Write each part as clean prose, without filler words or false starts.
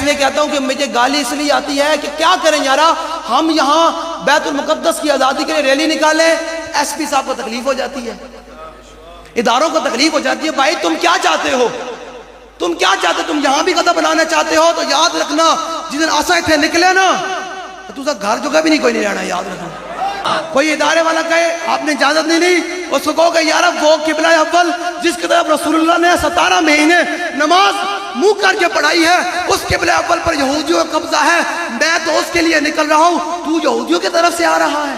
اس لیے کہتا ہوں کہ مجھے گالی اس لیے آتی ہے کہ کیا کریں یارا، ہم یہاں بیت المقدس کی آزادی کے لیے ریلی نکالیں، ایس پی صاحب کو تکلیف ہو جاتی ہے، اداروں کو تکلیف ہو جاتی ہے۔ بھائی تم کیا چاہتے ہو؟ تم کیا چاہتے ہو؟ تم یہاں بھی قدم بنانا چاہتے ہو تو یاد رکھنا جس دن آسائے تھے نکلے نا تو اسا گھر جگہ بھی نہیں کوئی نہیں رہنا، یاد رکھنا۔ کوئی ادارے والا کہے آپ نے اجازت نہیں لی، اس کو کہو کہ یارا وہ قبلہ اول جس کی طرف رسول اللہ نے 17 مہینے نماز منہ کر کے پڑھائی ہے، اس قبلہ اول پر یہودیوں کا قبضہ ہے، میں تو اس کے لیے نکل رہا ہوں، تو یہودیوں کی طرف سے آ رہا ہے۔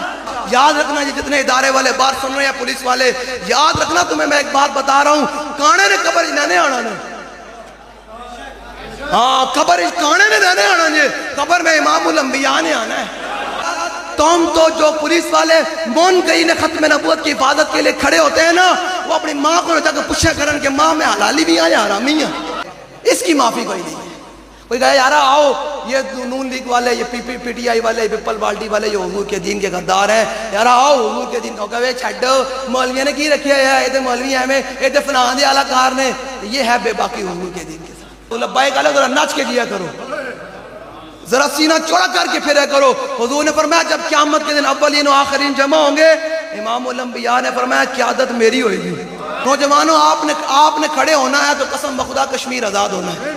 یاد رکھنا یہ جتنے ادارے والے بات سن رہے ہیں، پولیس والے، یاد رکھنا تمہیں میں ایک بات بتا رہا ہوں، کانے نے قبر میں نے آنا نہیں، ہاں قبر کانے نے رہنے آنا نہیں، قبر میں امام الانبیاء نے آنا ہے۔ تم تو جو پولیس والے منکرین ختم نبوت کی حفاظت کے لیے کھڑے ہوتے ہیں نا، وہ اپنی ماں کو جا کے پوچھا کرن کہ ماں میں حلالی بھی یا حرامی ہے، اس کی معافی کوئی نہیں ہے۔ کوئی کہے یارا آؤ یہ نون لیگ والے، یہ پی ٹی آئی والے، پیپل پارٹی والے یہ حضور کے دین کے غدار ہیں، یارا آؤ حضور کے دین کو کہے چھڈو مولویوں نے کی رکھیا ہے، یہ تے مولوی ہیں میں یہ تے فلاں دے اعلی کار نے، یہ ہے بے باقی حضور کے دین کے ساتھ۔ تو لبیک علیہ ذرا نچ کے جیا کرو، ذرا سینہ چوڑا کر کے پھرے کرو۔ حضور نے فرمایا جب قیامت کے دن اولین و آخرین جمع ہوں گے، امام الانبیاء نے فرمایا قیادت میری ہوئے گی۔ نوجوانوں آپ نے کھڑے ہونا ہے تو قسم بخدا کشمیر آزاد ہونا ہے،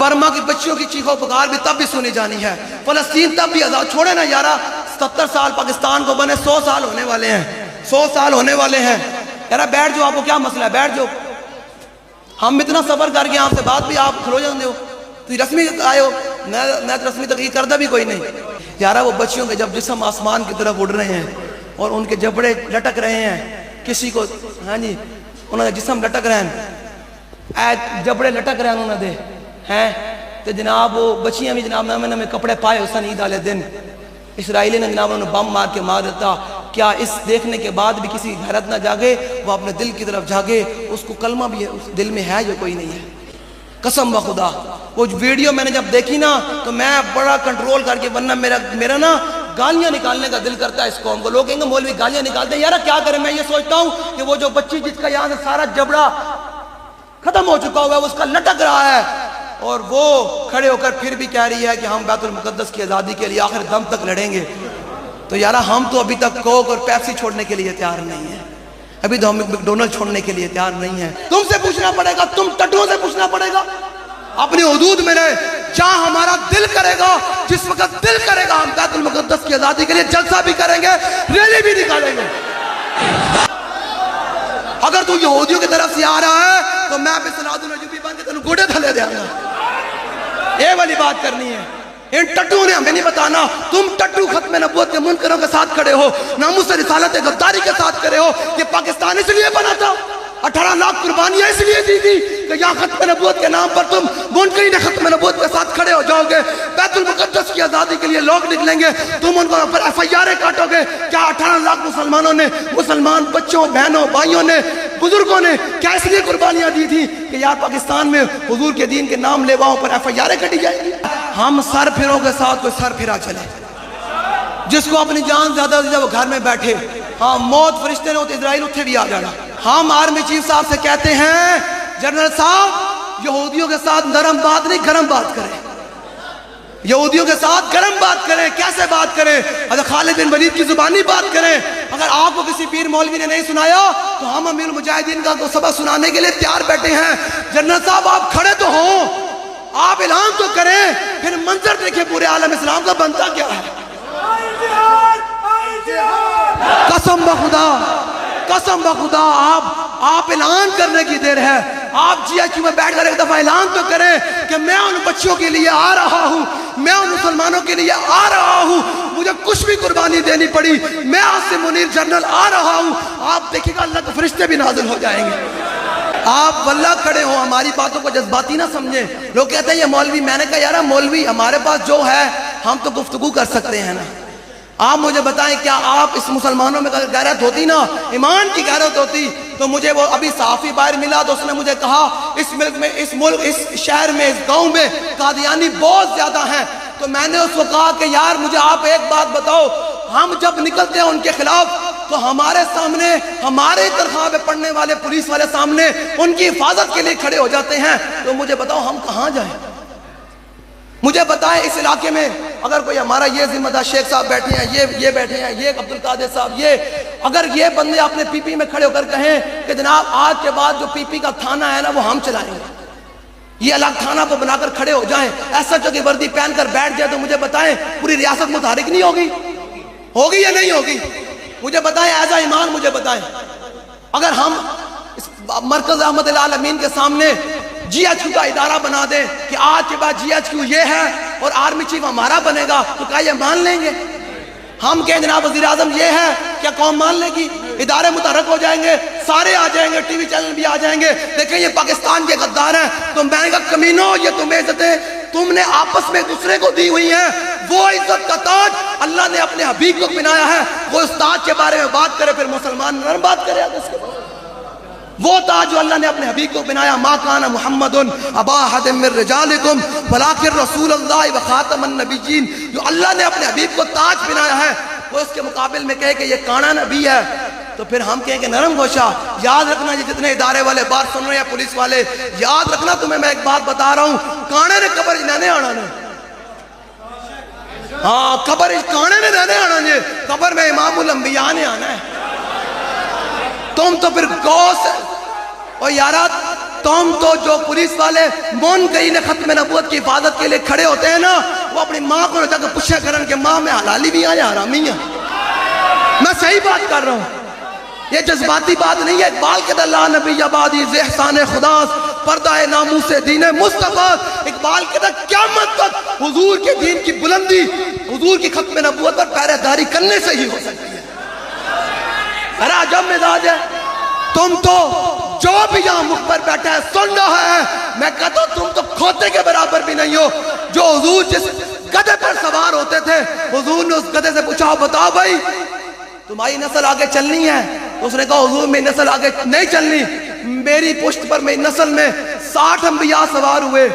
برما کی بچیوں کی چیخو پکار بھی تب بھی سنی جانی ہے، فلسطین تب بھی آزاد۔ چھوڑے نا یارا، 70 سال پاکستان کو بنے، 100 سال ہونے والے ہیں، 100 سال ہونے والے ہیں۔ یارا بیٹھ جو، آپ کو کیا مسئلہ ہے، بیٹھ جو، ہم اتنا صبر کر کے آپ سے بات بھی آپ کھلو جاندے ہو، تو رسمی آئے ہو، میں رسمی تقریر کردہ بھی کوئی نہیں۔ یارا وہ بچیوں کے جب جسم آسمان کی طرف اڑ رہے ہیں اور ان کے جبڑے لٹک رہے ہیں، کسی کو ہاں جی انہوں نے جسم لٹک رہے ہیں، جبڑے لٹک رہے ہیں انہوں نے دے ہیں، تو جناب وہ بچیاں بھی جناب نامے کپڑے پائے حسن عید والے دن اسرائیلی نے جناب انہوں نے بم مار کے مار دیتا۔ کیا اس دیکھنے کے بعد بھی کسی حیرت نہ جاگے، وہ اپنے دل کی طرف جاگے، اس کو کلمہ بھی اس دل میں ہے جو کوئی نہیں ہے، قسم بخدا۔ وہ ویڈیو میں نے جب دیکھی نا تو میں بڑا کنٹرول کر کے، ورنہ میرا نا گالیاں نکالنے کا دل کرتا ہے اس قوم کو۔ لوگ کہیں گے مولوی گالیاں نکالتے ہیں، یارا کیا کریں، میں یہ سوچتا ہوں کہ وہ جو بچی جس کا یہاں سے سارا جبڑا ختم ہو چکا ہوا ہے، اس کا لٹک رہا ہے، اور وہ کھڑے ہو کر پھر بھی کہہ رہی ہے کہ ہم بیت المقدس کی آزادی کے لیے آخر دم تک لڑیں گے، تو یارا ہم تو ابھی تک کوک اور پیپسی چھوڑنے کے لیے تیار نہیں ہیں، ابھی تو ہم میکڈونلڈ چھوڑنے کے لیے تیار نہیں ہیں۔ تم سے پوچھنا پڑے گا، تم ٹٹوں سے پوچھنا پڑے گا، اپنی حدود میں رہے، جہاں ہمارا دل کرے گا، جس وقت دل کرے گا ہم بیت المقدس کی آزادی کے لیے جلسہ بھی کریں گے، ریلی بھی نکالیں گے۔ اگر تو یہودیوں کی طرف سے آ رہا ہے تو میں بھی سناد النجوبی بن کے تنوں گوڑے تھلے دے آنگا، یہ والی بات کرنی ہے۔ ان ٹٹو نے ہمیں نہیں بتانا، تم ٹٹو ختم نبوت کے منکروں کے ساتھ کھڑے ہو، ناموس رسالت غداری کے ساتھ کھڑے ہو کہ پاکستان اس لیے بنا تھا، 18 لاکھ قربانیاں اس لیے دی تھی کہ یہاں ختم نبوت کے نام پر تم منکرین ختم نبوت کے ساتھ کھڑے ہو جاؤ گے، بیت المقدس کی آزادی کے لیے لوگ نکلیں گے، تم ان کو پر ایف آئی آریں کاٹو گے۔ کیا 18 لاکھ مسلمانوں نے، مسلمان بچوں، بہنوں، بھائیوں نے، بزرگوں نے کیا اس لیے قربانیاں دی تھی کہ یار پاکستان میں حضور کے دین کے نام لیواؤں پر ایف آئی آریں کٹی جائیں گی؟ ہم سر پھروں کے ساتھ کوئی سر پھرا چلے، جس کو اپنی جان زیادہ سے وہ گھر میں بیٹھے، ہاں موت فرشتے نے ہوتے اسرائیل اتھے بھی آ جانا۔ ہم آرمی چیف صاحب سے کہتے ہیں جنرل صاحب یہودیوں کے ساتھ نرم بات نہیں گرم بات کریں، یہودیوں کے ساتھ گرم بات کریں۔ کیسے بات کریں؟ حضرت خالد بن ولید کی زبانی بات کریں۔ اگر آپ کو کسی پیر مولوی نے نہیں سنایا تو ہم امیر المجاہدین کا سبق سنانے کے لیے تیار بیٹھے ہیں۔ جنرل صاحب آپ کھڑے تو ہوں، آپ اعلان تو کریں، پھر منظر دیکھیں پورے عالم اسلام کا بنتا کیا ہے۔ قسم بخدا، قسم بخدا، آپ اعلان کرنے کی دیر ہے۔ آپ جی ایچ میں بیٹھ کر ایک دفعہ اعلان تو کریں کہ میں ان بچوں کے لیے آ رہا ہوں، میں ان مسلمانوں کے لیے آ رہا ہوں، مجھے کچھ بھی قربانی دینی پڑی، میں عاصم منیر جنرل آ رہا ہوں۔ آپ دیکھیں گا اللہ کے فرشتے بھی نازل ہو جائیں گے۔ آپ واللہ کھڑے ہوں، ہماری باتوں کو جذباتی نہ سمجھیں۔ لوگ کہتے ہیں یہ مولوی، میں نے کہا یارا مولوی ہمارے پاس جو ہے ہم تو گفتگو کر سکتے ہیں نا۔ آپ مجھے بتائیں کیا آپ اس مسلمانوں میں غیرت ہوتی نا، ایمان کی غیرت ہوتی تو مجھے وہ ابھی صحافی باہر ملا تو اس نے مجھے کہا اس ملک میں، اس شہر میں، اس گاؤں میں قادیانی بہت زیادہ ہیں، تو میں نے اس کو کہا کہ یار مجھے آپ ایک بات بتاؤ، ہم جب نکلتے ہیں ان کے خلاف تو ہمارے سامنے، ہمارے تنخواہ پہ پڑھنے والے پولیس والے سامنے ان کی حفاظت کے لیے کھڑے ہو جاتے ہیں، تو مجھے بتاؤ ہم کہاں جائیں؟ مجھے بتائیں اس علاقے میں اگر کوئی ہمارا یہ ذمہ دار شیخ صاحب بیٹھے ہیں، یہ بیٹھے ہیں، یہ عبد القادر صاحب، اگر یہ بندے اپنے پی پی میں کھڑے ہو کر کہیں کہ جناب آج کے بعد جو پی پی کا تھانہ ہے نا وہ ہم چلائیں گے، یہ الگ تھانہ کو بنا کر کھڑے ہو جائیں، ایس ایچ او کی وردی پہن کر بیٹھ جائے، تو مجھے بتائیں پوری ریاست متحرک نہیں ہوگی؟ ہوگی یا نہیں ہوگی؟ مجھے بتائیں ایز اے ایمان، مجھے بتائیں اگر ہم اس مرکز رحمت العالمین کے سامنے جی ایچ کیو کا ادارہ بنا دیں کہ آج کے بعد جی ایچ کیو یہ ہے اور آرمی چیف ہمارا بنے گا، تو کیا یہ مان لیں گے؟ ہم کہیں جناب وزیر اعظم یہ ہے، کیا قوم مان لے گی؟ ادارے متحرک ہو جائیں گے، سارے آ جائیں گے، ٹی وی چینل بھی آ جائیں گے، دیکھیں یہ پاکستان کے غدار ہیں، تو میں نے کہا کمینوں، یہ تمہیں عزتیں تم نے آپس میں دوسرے کو دی ہوئی ہیں، وہ عزت کا تاج اللہ نے اپنے حبیب کو بنایا ہے، وہ اس تاج کے بارے میں بات کرے، پھر مسلمان نرم بات کرے آگے اس کے بارے میں۔ وہ تاج جو اللہ نے اپنے حبیب کو بنایا، ما کان محمد ابا احد من رجالکم ولکن رسول اللہ وخاتم النبیین، جو اللہ نے اپنے حبیب کو تاج بنایا ہے، وہ اس کے مقابل میں کہے کہ یہ کانا نبی ہے، تو پھر ہم کہیں کہ نرم گوشہ۔ یاد رکھنا یہ جتنے ادارے والے بات سن رہے ہیں، پولیس والے، یاد رکھنا تمہیں میں ایک بات بتا رہا ہوں، کانے نے قبر جنہنے آنا نے، ہاں قبر کانے نے رہنے آنا نے، قبر میں امام الانبیاء نے آنا ہے۔ تم تو پھر گوس اور یارا، تم تو جو پولیس والے منکرین ختم نبوت کی حفاظت کے لیے کھڑے ہوتے ہیں نا، وہ اپنی ماں کو جا کے پوچھا کرن کہ ماں میں حلالی بھی ہیں یا حرامی ہیں۔ میں صحیح بات کر رہا ہوں، یہ جذباتی بات نہیں ہے۔ اقبال کے لا نبی آبادی احسان خداس پردہ ناموس دین مصطفیٰ، اقبال کے قیامت تک حضور کے دین کی بلندی حضور کی ختم نبوت پر پہرے داری کرنے سے ہی ہو سکتی ہے۔ ارے عجب مزاج ہے، تم تو جو بھی یہاں مخ پر بیٹھا ہے سن رہا ہے، میں کہتا ہوں تم تو کھوتے کے برابر بھی نہیں ہو۔ جو حضور جس گدھے پر سوار ہوتے تھے، حضور نے اس گدھے سے پوچھا بتاؤ بھائی تمہاری نسل آگے چلنی ہے؟ اس نے کہا حضور میری نسل آگے نہیں چلنی، میری پشت پر میری نسل میں 60 انبیاء سوار ہوئے،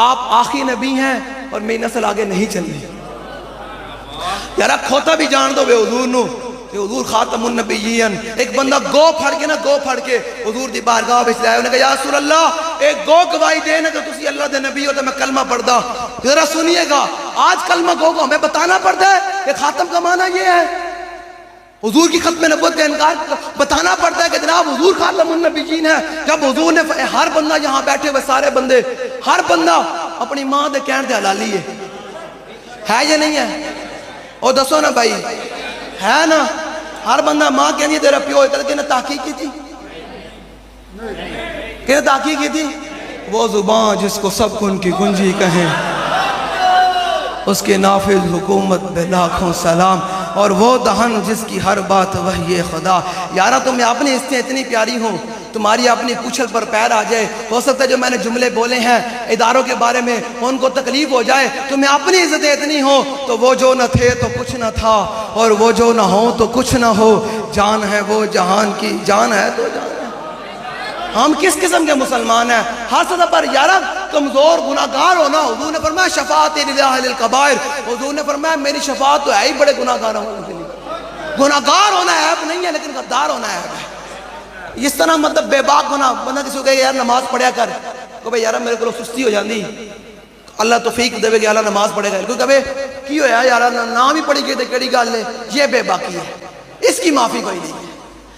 آپ آخری نبی ہیں اور میری نسل آگے نہیں چلنی۔ یارا کھوتا بھی جان دو بے حضور نو کہ حضور خاتم النبیین۔ ایک بندہ گو پھڑ کے حضور دی بارگاہ وچ لائے، انہوں نے کہا یا رسول اللہ ایک گو گواہی دے نا کہ تسی اللہ دے نبی ہو تو میں کلمہ پڑھ دا۔ ذرا سنیے گا، آج کلمہ گو کو ہمیں بتانا پڑتا ہے کہ خاتم کا معنی یہ ہے، حضور کی ختم نبوت کا انکار بتانا پڑتا ہے کہ جناب حضور خاتم النبیین ہے۔ جب حضور نے ہر بندہ یہاں بیٹھے ہوئے سارے بندے، ہر بندہ اپنی ماں دے کہن تے حلالی ہے یا نہیں ہے؟ اور دسو نا بھائی، ہے نا؟ ہر بندہ ماں کہنی ہے تیرا پیو ہوتا ہے، کہنے تحقیق کی تھی، کہنے تحقیق کی تھی، وہ زبان جس کو سب ان کی گنجی کہیں، اس کے نافذ حکومت بے لاکھوں سلام، اور وہ دہن جس کی ہر بات وحی خدا۔ یارا تمہیں اپنی عزتیں اتنی پیاری ہوں، تمہاری اپنی پوچھل پر پیر آ جائے، ہو سکتا ہے جو میں نے جملے بولے ہیں اداروں کے بارے میں ان کو تکلیف ہو جائے، تمہیں اپنی عزتیں اتنی ہوں، تو وہ جو نہ تھے تو کچھ نہ تھا، اور وہ جو نہ ہو تو کچھ نہ ہو، جان ہے وہ جہان کی، جان ہے تو جان ہے۔ ہم کس قسم کے مسلمان ہیں؟ ہر سطح پر یارا کمزور گناہگار ہونا، حضور نے فرمایا شفاعت للہ الکبائر، حضور نے فرمایا میری شفاعت تو ہے ہی بڑے گناہگار ہوں کے لیے۔ گناہگار ہونا عیب نہیں ہے، لیکن غدار ہونا عیب ہے۔ اس طرح مطلب بے باک ہونا، بندہ کسی کو کہے یار نماز پڑھیا کر، کہ بھئی یارا میرے کو سستی ہو جاندی، اللہ توفیق دے کہ اللہ نماز پڑھے گا، کوئی کہے کی ہویا یارا نام ہی پڑھی گئی تو کیڑی گل ہے، یہ بے باکی ہے، اس کی معافی کوئی نہیں ہے۔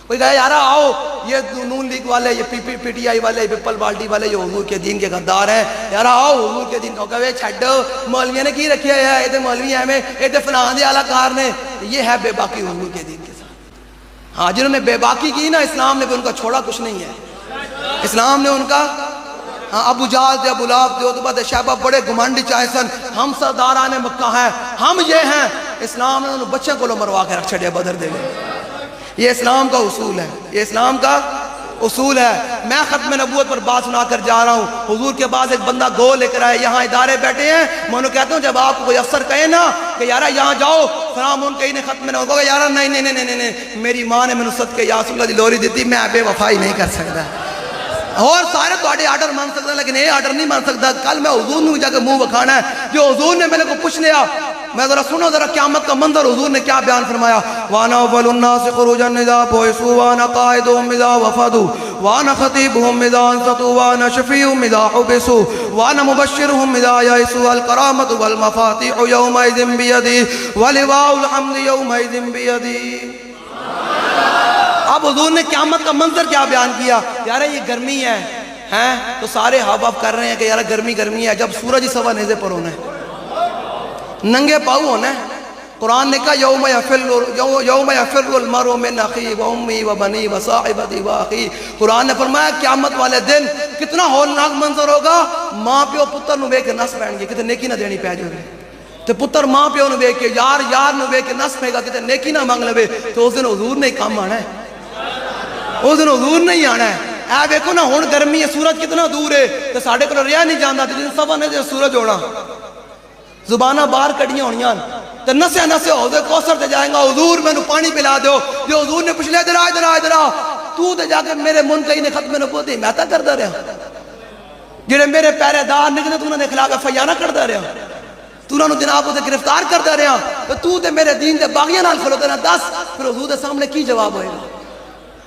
کوئی کہے یارا آؤ یہ نون لیگ والے، یہ پی ٹی آئی والے، پیپل پارٹی والے جو حضور کے دین کے غدار ہیں، یارا آؤ حضور کے دین کو کہے چھڈو مولویوں نے کی رکھیا ہے، یہ تے مولوی ہیں میں، یہ تے فلاں دے اعلی کار نے، یہ ہے بے باکی حضور کے دین کے ساتھ۔ ہاں جنہوں نے بے باکی کی نا، اسلام نے بھی ان کا چھوڑا کچھ نہیں ہے، اسلام نے ان کا ابو جہل دے، ابو لہب دے، عتبہ دے، شیبہ بڑے گھمنڈی چاہے سن، ہم سرداران مکہ ہیں، ہم یہ ہیں، اسلام نے انہوں بچے کو مروا کے رکھ چھڑے بدر دے گئے۔ یہ اسلام کا اصول ہے، یہ اسلام کا اصول ہے۔ میں ختم نبوت پر بات سنا کر جا رہا ہوں، حضور کے بعد ایک بندہ گو لے کر آئے، یہاں ادارے بیٹھے ہیں، میں انہوں کہتا ہوں جب آپ کو کوئی افسر کہے نا کہ یارا یہاں جاؤ فلام ان کہیں نے ختم نبوت، کہو یارا نہیں نہیں نہیں نہیں نہیں، میری ماں نے میں نے صدقے یا رسول اللہ دی لوری دیتی، میں بے وفائی نہیں کر سکتا۔ اور سارے تھوڑے آرڈر مان سکتا لیکن یہ آرڈر نہیں مان سکتا. کل میں حضور نے جا کے منہ بکھانا ہے. جو حضور نے میرے کو پوچھ لیا, میں ذرا سنو ذرا قیامت کا منظر حضور نے کیا بیان فرمایا. وانا اول الناس خروجا اذا بعثوا وانا قائدهم اذا وفدوا وانا خطيبهم اذا انصتوا وانا شفيعهم اذا حبسوا وانا مبشرهم اذا يئسوا الكرامة والمفاتيح يومئذ بيدي ولواء الحمد يومئذ بيدي. اب حضور نے قیامت کا منظر کیا بیان کیا. یار یہ گرمی ہے تو سارے ہاف آف کر رہے ہیں کہ یار گرمی گرمی ہے. جب سورج سوا نیزے پر ہونا ہے, ننگے پاؤں ہونا ہے. قرآن نے کہا یوم یفر المرء من اخیہ و امی و بنی و صاحبتی و اخی. قرآن نے فرمایا قیامت والے دن کتنا ہولناک منظر ہوگا. ماں پیو پتر نو ویکھ کے نس پہن گے, کتے نیکی نہ دینی پہ جو ہے. تو پتر ماں پیو نو ویکھ کے یار نو ویکھ کے نس پہ گا, کتے نیکی نہ مانگ لوے. تو اس دن حضور نے کام آنا ہے, اس دن حضور نہیں آنا ہے. اے ویکھو نا ہن گرمی ہے, سورج کتنا دور ہے تو ساڈے کول رہیا نہیں جاندا. جس دن سوا نے سورج ہونا, زباناں باہر کڑیاں ہونیاں تو نسے نسے حوض کوثر تے جائیں گا, حضور میں نو پانی پلا دیو. جو حضور نے پوچھ لیا ادھر آ تو تے جا کے میرے منتقی نے ختم نبوت دی حمایت کردا رہا. جڑے میرے پہرے دار نکلے تو انہاں نے خلاف فیانہ کردا رہا, تو انہاں نو جناب تے گرفتار کردا رہا. تو تے میرے دین دے باغیاں نال کھلوتا رہا. دس پھر حضور دے سامنے کی جواب ہوئے گا.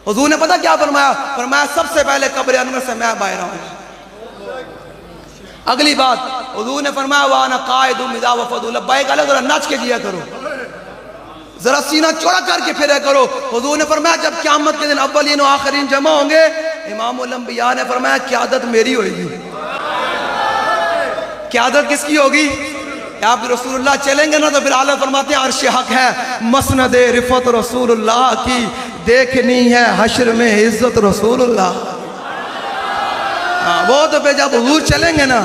حضور نے پتہ کیا فرمایا؟ فرمایا سب سے پہلے قبر انور سے میں باہر آؤں گا. اگلی بات حضور نے فرمایا وانا قائد اذا وفدوا لبیک علیہ, ذرا نچ کے جیا کرو, ذرا سینہ چوڑا کر کے پھرے کرو. حضور نے فرمایا جب قیامت کے دن اولین و آخرین جمع ہوں گے, امام الانبیاء نے فرمایا قیادت میری ہوئے گی. قیادت کس کی ہوگی؟ آپ رسول اللہ چلیں گے نا تو پھر اعلیٰ فرماتے ہیں عرش حق ہے مسند رفعت رسول اللہ کی, دیکھنی ہے حشر میں عزت رسول اللہ. وہ تو پہ جب حضور چلیں گے نا,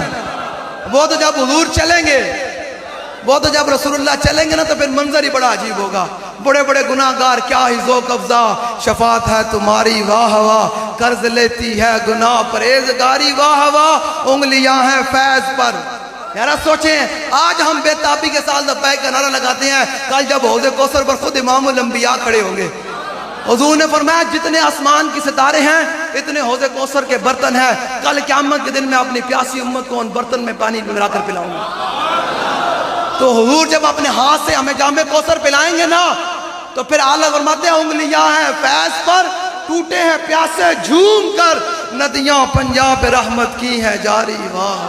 وہ تو جب حضور چلیں گے, وہ تو جب رسول اللہ چلیں گے نا تو پھر منظر ہی بڑا عجیب ہوگا. بڑے بڑے گناہگار کیا ہی ذوق افزا, شفاعت ہے تمہاری واہ واہ, قرض لیتی ہے گناہ پرہیزگاری واہ واہ, انگلیاں ہیں فیض پر. یارہ سوچیں آج ہم بے تابی کے ساتھ لبیک کا نعرہ لگاتے ہیں, کل جب حوض کوثر پر خود امام الانبیاء کھڑے ہوں گے. حضور نے فرمایا جتنے آسمان کی ستارے ہیں اتنے حوض کوثر کے برتن ہیں. کل قیامت کے دن میں اپنی پیاسی امت کو ان برتن میں پانی ملا کر پلاؤں گا. تو حضور جب اپنے ہاتھ سے ہمیں جام کوثر پلائیں گے نا تو پھر اعلیٰ فرماتے ہیں انگلیاں ہیں فیض پر, ٹوٹے ہیں پیاسے جھوم کر, ندیاں پنجاب پہ رحمت کی ہے جاری واہ.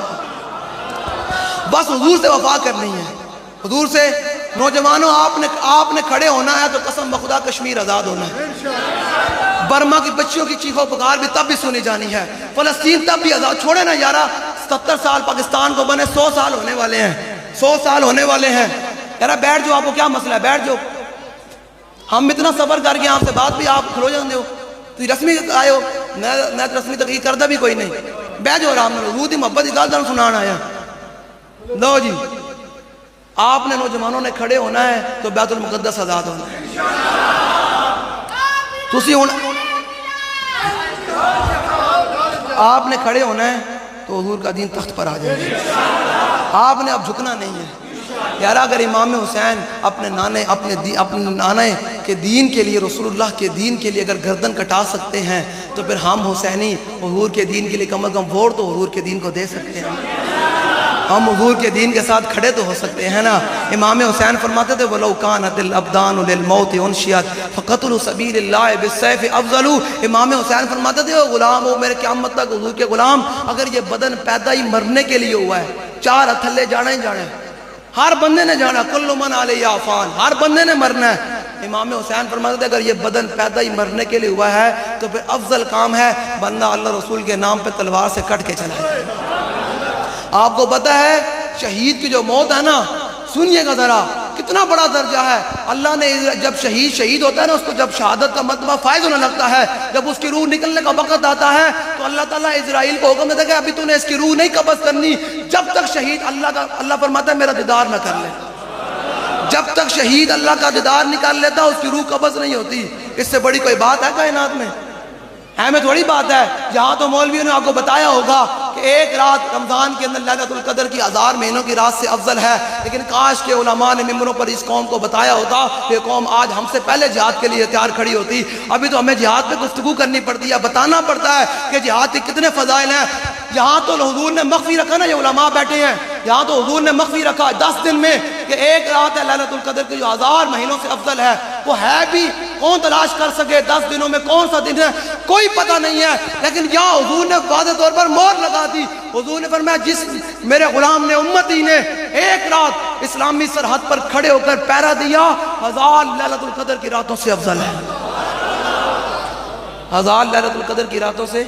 بس حضور سے وفا کرنی ہے. حضور سے نوجوانوں آپ نے کھڑے ہونا ہے تو قسم بخدا کشمیر آزاد ہونا ہے. برما کی بچیوں کی چیخ و پکار بھی تب بھی سنی جانی ہے. فلسطین تب بھی آزاد. چھوڑے نا یارہ 70 سال پاکستان کو بنے, 100 سال ہونے والے ہیں, 100 سال ہونے والے ہیں. یارہ بیٹھ جو, آپ کو کیا مسئلہ ہے, بیٹھ جو. ہم اتنا صبر کر کے آپ سے بات بھی آپ کھلو جاندے ہو, تو رسمی آئے ہو, میں رسمی تقریر کردہ بھی کوئی نہیں. بیٹھ جو آرام میں, روح دی محبت کی گل تانوں سنان آیا. لو جی آپ نے نوجوانوں نے کھڑے ہونا ہے تو بیت المقدس آزاد ہونا ہے. تسی ہن آپ نے کھڑے ہونا ہے تو حضور کا دین تخت پر آ جائے گا. آپ نے اب جھکنا نہیں ہے. یار اگر امام حسین اپنے نانے کے دین کے لیے, رسول اللہ کے دین کے لیے اگر گردن کٹا سکتے ہیں تو پھر ہم حسینی حضور کے دین کے لیے کم از کم ووٹ تو حضور کے دین کو دے سکتے ہیں. ہم حضور کے دین کے ساتھ کھڑے تو ہو سکتے ہیں نا. امام حسین فرماتے تھے وَلَوْ كَانَتِ الْأَبْدَانُ لِلْمَوْتِ أُنْشِيَتْ فَقَتْلُ سَبِيلِ اللَّهِ بِالسَّيْفِ أَفْضَلُ. امام حسین فرماتے تھے غلام ہو میرے قیامت تک حضور کے غلام, اگر یہ بدن پیدا ہی مرنے کے لیے ہوا ہے, 4 تھلے جانا ہی جانا ہے, ہر بندے نے جانا, کل من علیہ فان, ہر بندے نے مرنا ہے. امام حسین فرماتے تھے اگر یہ بدن پیدا ہی مرنے کے لیے ہوا ہے تو پھر افضل کام ہے بندہ اللہ رسول کے نام پہ تلوار سے کٹ کے چلا جائے. آپ کو پتہ ہے شہید کی جو موت ہے نا, سنیے گا ذرا کتنا بڑا درجہ ہے. اللہ نے جب شہید ہوتا ہے نا, اس کو جب شہادت کا مرتبہ فائز ہونے لگتا ہے, جب اس کی روح نکلنے کا وقت آتا ہے تو اللہ تعالیٰ اسرائیل کو حکم دیتا ہے کہ ابھی تو نے اس کی روح نہیں قبض کرنی جب تک شہید اللہ فرماتا ہے میرا دیدار نہ کر لے. جب تک شہید اللہ کا دیدار نکال لیتا اس کی روح قبض نہیں ہوتی. اس سے بڑی کوئی بات ہے کائنات میں؟ میں تھوڑی بات ہے. یہاں تو مولویوں نے آپ کو بتایا ہوگا کہ ایک رات رمضان کے اندر لیلۃ القدر کی 1000 مہینوں کی رات سے افضل ہے، لیکن کاش کہ علماء نے ممبروں پر اس قوم کو بتایا ہوتا کہ قوم آج ہم سے پہلے جہاد کے لیے تیار کھڑی ہوتی۔ ابھی تو ہمیں جہاد پہ گفتگو کرنی پڑتی ہے، بتانا پڑتا ہے کہ جہاد کے کتنے فضائل ہیں۔ یہاں تو حضور نے مخفی رکھا نا، یہ علماء بیٹھے ہیں یہاں تو حضور نے مخفی رکھا 10 دن میں کہ ایک رات ہے لیلۃ القدر کی جو 1000 مہینوں سے افضل ہے، وہ ہے بھی کون تلاش کر سکے 10 دنوں میں کون سا دن ہے کوئی پتہ نہیں ہے، لیکن یہاں حضور نے واضح طور پر مہر لگا دی۔ حضور نے فرمایا جس میرے غلام نے امتی نے ایک رات اسلامی سرحد پر کھڑے ہو کر پہرا دیا 1000 لیلۃ القدر کی راتوں سے افضل ہے، 1000 لیلۃ القدر کی راتوں سے۔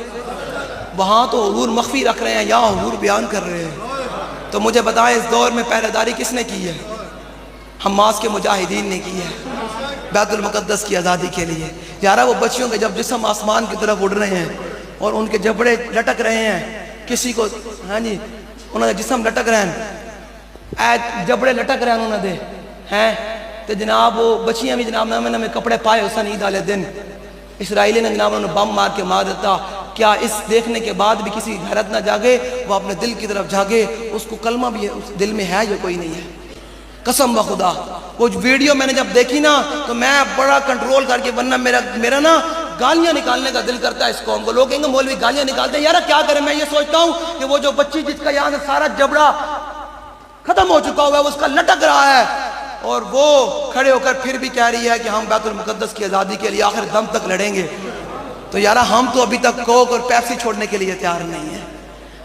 وہاں تو حضور مخفی رکھ رہے ہیں، یہاں حضور بیان کر رہے ہیں۔ تو مجھے بتائیں اس دور میں پہرے داری کس نے کی ہے؟ حماس کے مجاہدین نے کی ہے بیت المقدس کی آزادی کے لیے۔ یارہ وہ بچیوں کے جب جسم آسمان کی طرف اڑ رہے ہیں اور ان کے جبڑے لٹک رہے ہیں، کسی کو ہاں جی انہوں نے جسم لٹک رہے ہیں، جبڑے لٹک رہے ہیں انہوں نے ہیں تو جناب وہ بچیاں بھی جناب نامے کپڑے پائے حسن عید والے دن اسرائیلی نے جناب انہوں نے بم مار کے مار دیتا۔ کیا اس دیکھنے کے بعد بھی کسی حیرت نہ جاگے؟ وہ اپنے دل کی طرف جاگے، اس کو کلمہ بھی اس دل میں ہے یا کوئی نہیں ہے؟ قسم بخدا وہ ویڈیو میں نے جب دیکھی نا تو میں بڑا کنٹرول کر کے، ورنہ میرا نا گالیاں نکالنے کا دل کرتا ہے اس قوم کو۔ لوگ کہیں گے مولوی گالیاں نکالتے ہیں، یار کیا کریں؟ میں یہ سوچتا ہوں کہ وہ جو بچی جس کا یہاں سے سارا جبڑا ختم ہو چکا ہوا ہے، اس کا لٹک رہا ہے اور وہ کھڑے ہو کر پھر بھی کہہ رہی ہے کہ ہم بیت المقدس کی آزادی کے لیے آخر دم تک لڑیں گے، تو یارا ہم تو ابھی تک کوک اور پیپسی چھوڑنے کے لیے تیار نہیں ہیں،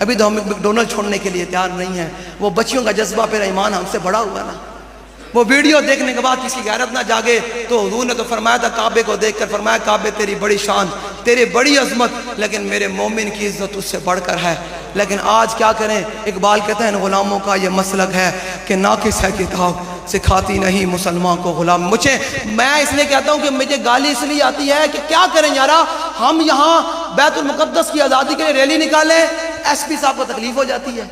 ابھی تو ہم میکڈونلڈ چھوڑنے کے لیے تیار نہیں ہیں۔ وہ بچیوں کا جذبہ پھر ایمان ہم سے بڑا ہوا نا۔ وہ ویڈیو دیکھنے کے بعد کسی کی غیرت نہ جاگے تو حضور نے تو فرمایا تھا کعبے کو دیکھ کر، فرمایا کعبے تیری بڑی شان، تیری بڑی عظمت، لیکن میرے مومن کی عزت اس سے بڑھ کر ہے۔ لیکن آج کیا کریں؟ اقبال کہتے ہیں غلاموں کا یہ مسلک ہے کہ ناقص ہے کتاب سکھاتی نہیں مسلمان کو غلام۔ میں اس لیے کہتا ہوں کہ مجھے گالی اس لیے آتی ہے کہ کیا کریں یارا، ہم یہاں بیت المقدس کی آزادی کے لیے ریلی نکالیں، ایس پی صاحب کو تکلیف ہو جاتی ہے،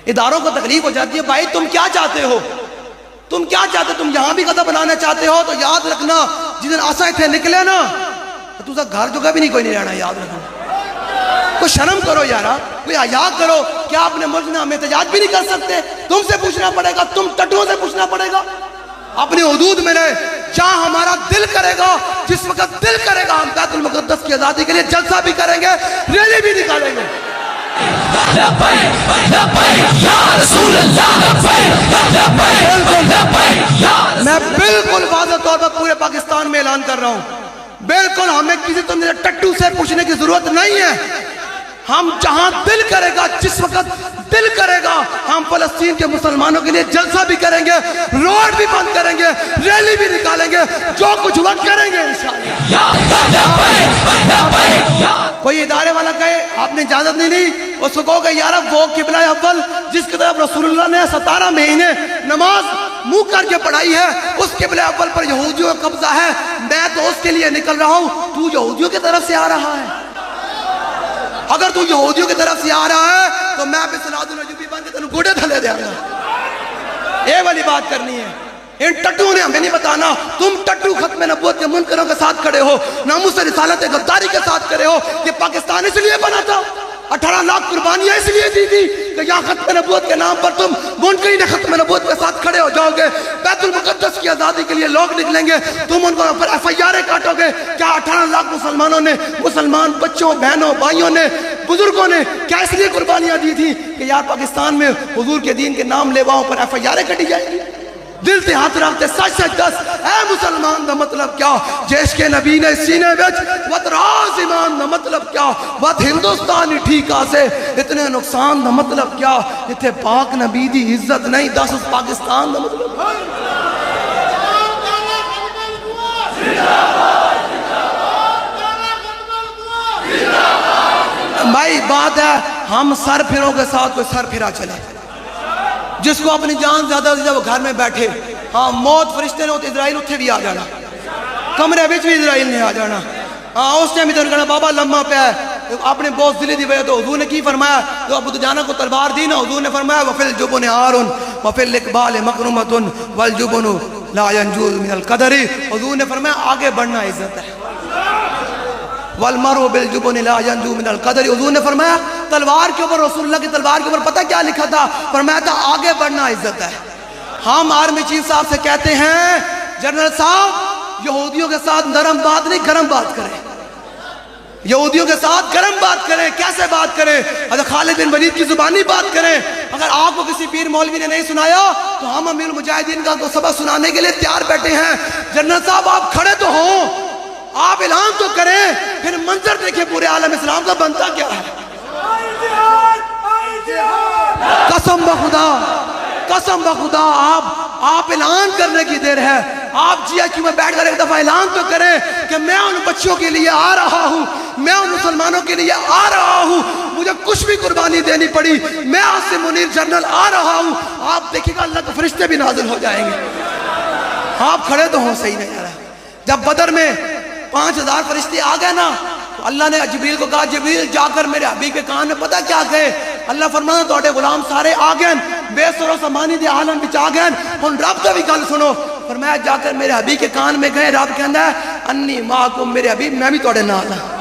اداروں کو تکلیف ہو جاتی ہے۔ بھائی تم کیا چاہتے ہو؟ تم کیا چاہتے ہو؟ تم یہاں بھی قدم بنانا چاہتے ہو تو یاد رکھنا جس دن آسائے تھے نکلے نا تو گھر جگہ بھی نہیں کوئی نہیں رہنا، یاد رکھنا۔ کوئی شرم کرو یارا، کوئی حیا کرو۔ کیا اپنے ملک میں ہم احتجاج بھی نہیں کر سکتے؟ تم سے پوچھنا پڑے گا، تم ٹٹووں سے پوچھنا پڑے گا۔ اپنی حدود میں رہے، جہاں ہمارا دل کرے گا، جس وقت دل کرے گا ہم بیت المقدس کی آزادی کے لیے جلسہ بھی کریں گے، ریلی بھی نکالیں گے۔ میں بالکل واضح طور پر پورے پاکستان میں اعلان کر رہا ہوں، بالکل ہمیں کسی تم نے ٹٹو سے پوچھنے کی ضرورت نہیں ہے۔ ہم جہاں دل کرے گا، جس وقت دل کرے گا، ہم فلسطین کے مسلمانوں کے لیے جلسہ بھی کریں گے، روڈ بھی بند کریں گے، ریلی بھی نکالیں گے، جو کچھ وقت کریں گے انشاءاللہ۔ کوئی ادارے والا کہے آپ نے اجازت نہیں لی، اس کو کہو کہ یار وہ قبلہ اول جس کی طرف رسول اللہ نے 17 مہینے نماز منہ کر کے پڑھائی ہے، اس قبلہ اول پر یہودیوں کا قبضہ ہے، میں تو اس کے لیے نکل رہا ہوں، تو یہودیوں کی طرف سے آ رہا ہے۔ اگر تو یہودیوں کی طرف سے آ رہا ہے تو میں بھی سناد النجوبی بن کے تنوں گوڑے تھلے دے گا۔ یہ والی بات کرنی ہے، ان ٹٹو نے ہمیں نہیں بتانا۔ تم ٹٹو ختم نبوت کے منکروں کے ساتھ کھڑے ہو، ناموس رسالت غداری کے ساتھ کھڑے ہو کہ پاکستان اس لیے بنا تھا، 18 لاکھ قربانیاں اس لیے دی تھی کہ یہاں ختم نبوت کے نام پر تم منکرین ختم نبوت کے ساتھ کھڑے ہو جاؤ گے، بیت المقدس کی آزادی کے لیے لوگ نکلیں گے، تم ان کو پر ایف آئی آریں کاٹو گے۔ کیا 18 لاکھ مسلمانوں نے، مسلمان بچوں بہنوں بھائیوں نے بزرگوں نے کیا اس لیے قربانیاں دی تھی کہ یار پاکستان میں حضور کے دین کے نام لیواؤں پر ایف آئی آریں کٹی جائیں گی؟ دل سے ہاتھ رکھتے سچ سچ دس اے مسلمان دا مطلب کیا؟ جیش کے نبی نے سینے وچ وط راز ایمان دا مطلب کیا؟ وط ہندوستانی ٹھیکا سے اتنے نقصان دا مطلب کیا؟ اتنے پاک نبی دی عزت نہیں، دس اس پاکستان دا مطلب بھائی بات ہے ہم سر پھروں کے ساتھ کوئی سر پھرا چلے، جس کو اپنی جان زیادہ سے وہ گھر میں بیٹھے، ہاں موت فرشتے نے ہوتے اسرائیل اتھے بھی آ جانا، کمرے بچ بھی اسرائیل نے آ جانا، ہاں اس ٹائم ادھر کہنا بابا لمحہ پہ ہے اپنے بوس دلی دی وجہ تو حضور نے کی فرمایا؟ تو ابو دجانہ کو تلوار دی نا، حضور نے فرمایا وفی الجبن عار وفی الاقبال مکرمۃ والجبن لا ينجو من القدر، حضور نے فرمایا آگے بڑھنا عزت ہے، والمرء بالجبن لا ينجو من القدر، حضور نے فرمایا تلوار کے اوپر، رسول اللہ کی تلوار کے اوپر پتہ کیا لکھا تھا؟ فرمایا تھا آگے بڑھنا عزت ہے۔ ہم آرمی چیف صاحب سے کہتے ہیں جنرل صاحب یہودیوں کے ساتھ نرم بات نہیں گرم بات کریں، یہودیوں کے ساتھ گرم بات کریں۔ کیسے بات کریں؟ حضرت خالد بن ولید کی زبانی بات کریں۔ اگر آپ کو کسی پیر مولوی نے نہیں سنایا تو ہم امیر المجاہدین کا تو سبق سنانے کے لیے تیار بیٹھے ہیں۔ جنرل صاحب آپ کھڑے تو ہوں، آپ اعلان تو کریں، پھر منظر دیکھیں پورے عالم اسلام کا بنتا کیا ہے۔ قسم بخدا، قسم بخدا آپ اعلان کرنے کی دیر ہے۔ آپ جی ایچ کیو میں بیٹھ کر ایک دفعہ اعلان تو کریں کہ میں ان بچوں کے لیے آ رہا ہوں، میں ان مسلمانوں کے لیے آ رہا ہوں، مجھے کچھ بھی قربانی دینی پڑی، میں عاصم منیر جنرل آ رہا ہوں۔ آپ دیکھیں گا اللہ کے فرشتے بھی نازل ہو جائیں گے۔ آپ کھڑے تو ہوں، صحیح نہیں آ رہا۔ جب بدر میں 5000 فرشتے آ گئے نا تو اللہ نے جبریل کو کہا جبریل جا کر میرے حبیب کے کان میں پتہ کیا کہے؟ اللہ فرمانا توڑے غلام سارے آ گئے، بے سر و سمانی دے عالم بچ آ گئے، ہن رب تو بھی گل سنو۔ فرمایا جا کر میرے حبیب کے کان میں گئے، رب کہندا ہے انی معکم، میرے حبیب میں بھی توڑے نال ہاں۔